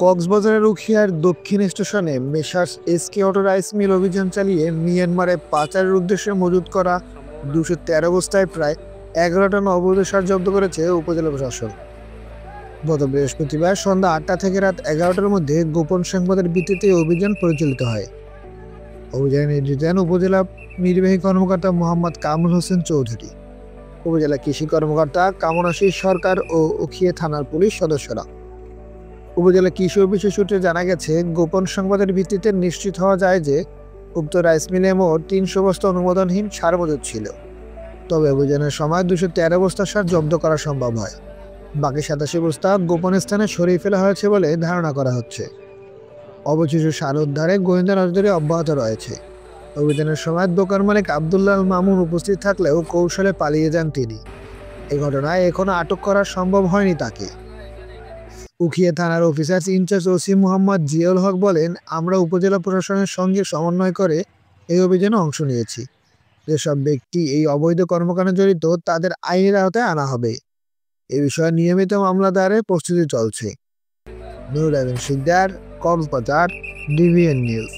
কক্সবাজারের উখিয়ার দক্ষিণ স্টেশনে Messrs SK auto rice mill অভিযান চালিয়ে মিয়ানমারে পাচারের উদ্দেশ্যে মজুত করা 213 বস্তায় প্রায় 11 টন অবৈধ সার জব্দ করেছে উপজেলা প্রশাসন। গত বৃহস্পতিবার সন্ধ্যা 8টা থেকে রাত 11টার মধ্যে গোপন সংবাদের ভিত্তিতে অভিযান পরিচালিত হয়। অভিযানে নেতৃত্ব দেন উপজেলা নির্বাহী কর্মকর্তা মোহাম্মদ কামরুল হোসেন চৌধুরী, উপজেলা কৃষি কর্মকর্তা কামনাশীর সরকার ও উখিয়া থানার পুলিশ সদস্যরা। উপজেলা কৃষি অফিসের সূত্রে জানা গেছে, গোপন সংবাদের ভিত্তিতে নিশ্চিত হওয়া যায় যে উক্ত রাইস মিলে মোট 300 বস্তা অনুমোদনহীন সার মজুত ছিল। তবে অভিযানের সময় 213 বস্তা সার জব্দ করা সম্ভব হয়। বাকি 87 বস্তা গোপন স্থানে সরিয়ে ফেলা হয়েছে বলে ধারণা করা হচ্ছে। অবশিষ্ট সার উদ্ধারে গোয়েন্দা নজরদারি অব্যাহত রয়েছে। অভিযানের সময় দোকান মালিক আবদুল্লাহ মামুন উপস্থিত থাকলেও কৌশলে পালিয়ে যান তিনি। এই ঘটনায় এখনো আটক করা সম্ভব হয়নি তাকে। উখিয়া থানার officer in charge OC Mohammad Ziaul Haque বলেন, আমরা উপজেলা প্রশাসনের সঙ্গে সমন্বয় করে এই অভিযানে অংশ নিয়েছি। যেসব ব্যক্তি এই অবৈধ কর্মকাণ্ডে জড়িত তাদের আইনের আওতায় আনা হবে। এ বিষয়ে নিয়মিত মামলা দায়েরের প্রস্তুতি চলছে। নুরুল আমিন শিকদার, কক্সবাজার, ডিভিএন নিউজ।